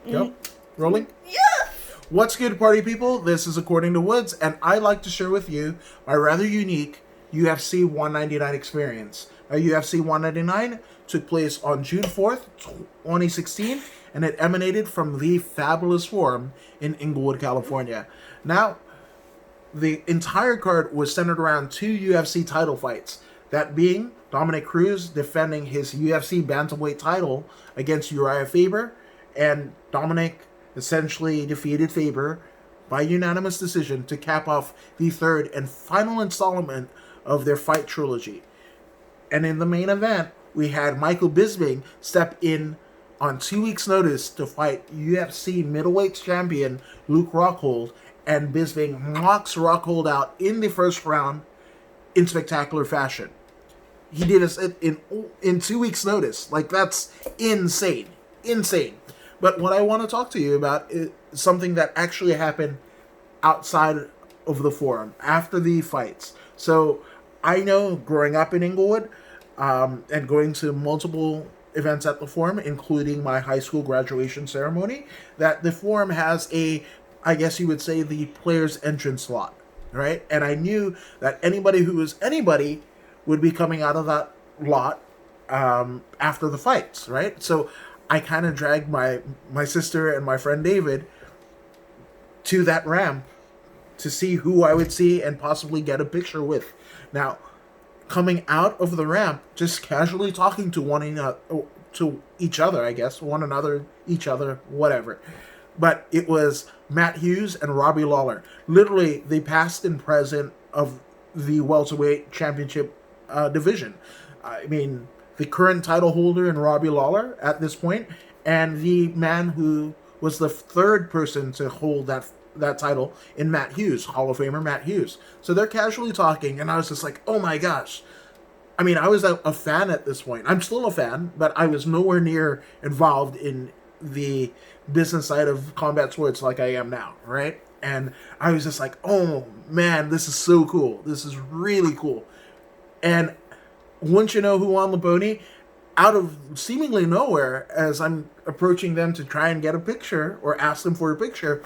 Yep. Rolling? Yeah. What's good, party people? This is According to Woods, and I'd like to share with you my rather unique UFC 199 experience. UFC 199 took place on June 4th, 2016, and it emanated from the Fabulous Forum in Inglewood, California. Now, the entire card was centered around two UFC title fights, that being Dominic Cruz defending his UFC bantamweight title against Uriah Faber, and Dominic essentially defeated Faber by unanimous decision to cap off the third and final installment of their fight trilogy. And in the main event, we had Michael Bisping step in on 2 weeks' notice to fight UFC middleweight champion Luke Rockhold, and Bisping knocks Rockhold out in the first round in spectacular fashion. He did this in 2 weeks' notice. Like, that's insane. Insane. But what I want to talk to you about is something that actually happened outside of the forum, after the fights. So, I know growing up in Inglewood, and going to multiple events at the forum, including my high school graduation ceremony, that the forum has I guess you would say, the player's entrance lot, right? And I knew that anybody who was anybody would be coming out of that lot after the fights, right? So I kind of dragged my sister and my friend David to that ramp to see who I would see and possibly get a picture with. Now, coming out of the ramp, just casually talking to one another, to each other, I guess, one another, each other, whatever. But it was Matt Hughes and Robbie Lawler. Literally, the past and present of the welterweight championship division. I mean, the current title holder in Robbie Lawler at this point, and the man who was the third person to hold that title in Matt Hughes, Hall of Famer Matt Hughes. So they're casually talking, and I was just like, oh my gosh. I mean, I was a fan at this point. I'm still a fan, but I was nowhere near involved in the business side of combat sports like I am now, right? And I was just like, oh man, this is so cool. This is really cool. And wouldn't you know who won the pony? Out of seemingly nowhere, as I'm approaching them to try and get a picture or ask them for a picture,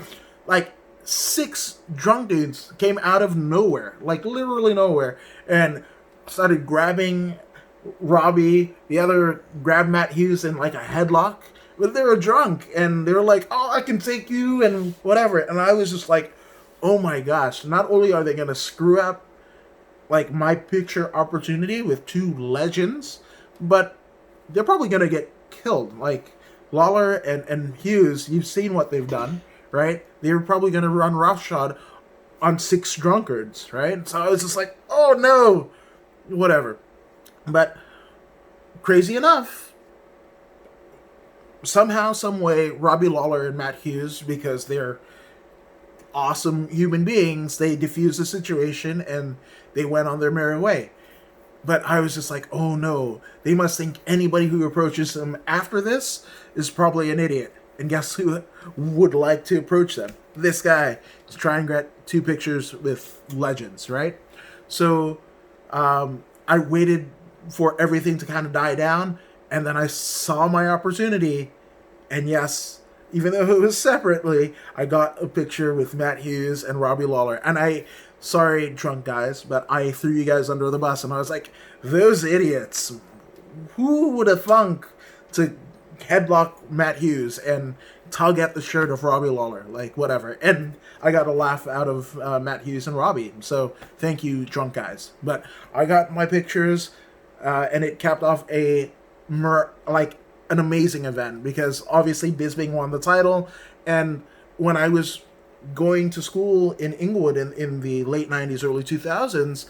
like 6 drunk dudes came out of nowhere, like literally nowhere, and started grabbing Robbie. The other grabbed Matt Hughes in like a headlock. But they were drunk, and they were like, oh, I can take you, and whatever. And I was just like, oh my gosh, not only are they going to screw up like my picture opportunity with 2 legends, but they're probably going to get killed. Like Lawler and Hughes, you've seen what they've done, right? They were probably going to run roughshod on 6 drunkards, right? So I was just like, oh no, whatever. But crazy enough, somehow, some way, Robbie Lawler and Matt Hughes, because they're awesome human beings, they diffused the situation and they went on their merry way. But I was just like, oh no, they must think anybody who approaches them after this is probably an idiot. And guess who would like to approach them? This guy, to try and get 2 pictures with legends, right? So I waited for everything to kind of die down, and then I saw my opportunity, and yes, even though it was separately, I got a picture with Matt Hughes and Robbie Lawler. And sorry, drunk guys, but I threw you guys under the bus, and I was like, those idiots, who would have thunk to headlock Matt Hughes and tug at the shirt of Robbie Lawler? Like, whatever. And I got a laugh out of Matt Hughes and Robbie, so thank you, drunk guys. But I got my pictures, and it capped off an amazing event, because obviously Bisping won the title, and when I was going to school in Inglewood in the late 90s, early 2000s,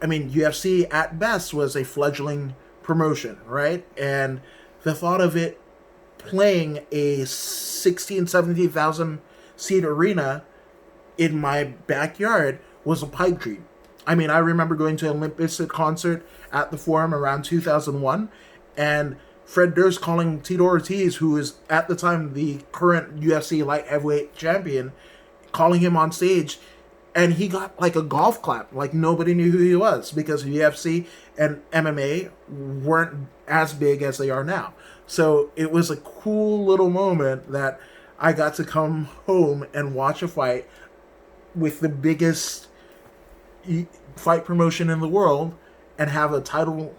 I mean, UFC at best was a fledgling promotion, right? And the thought of it playing a 16, 17,000 seat arena in my backyard was a pipe dream. I mean, I remember going to an Olympus concert at the Forum around 2001, and Fred Durst calling Tito Ortiz, who is at the time the current UFC light heavyweight champion, calling him on stage, and he got like a golf clap. Like nobody knew who he was, because UFC and MMA weren't as big as they are now. So it was a cool little moment that I got to come home and watch a fight with the biggest fight promotion in the world and have a title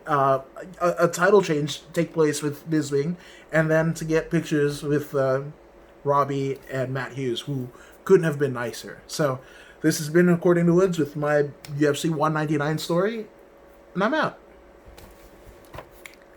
a title change take place with Bisping, and then to get pictures with Robbie and Matt Hughes, who couldn't have been nicer. So this has been According to Woods with my UFC 199 story, and I'm out.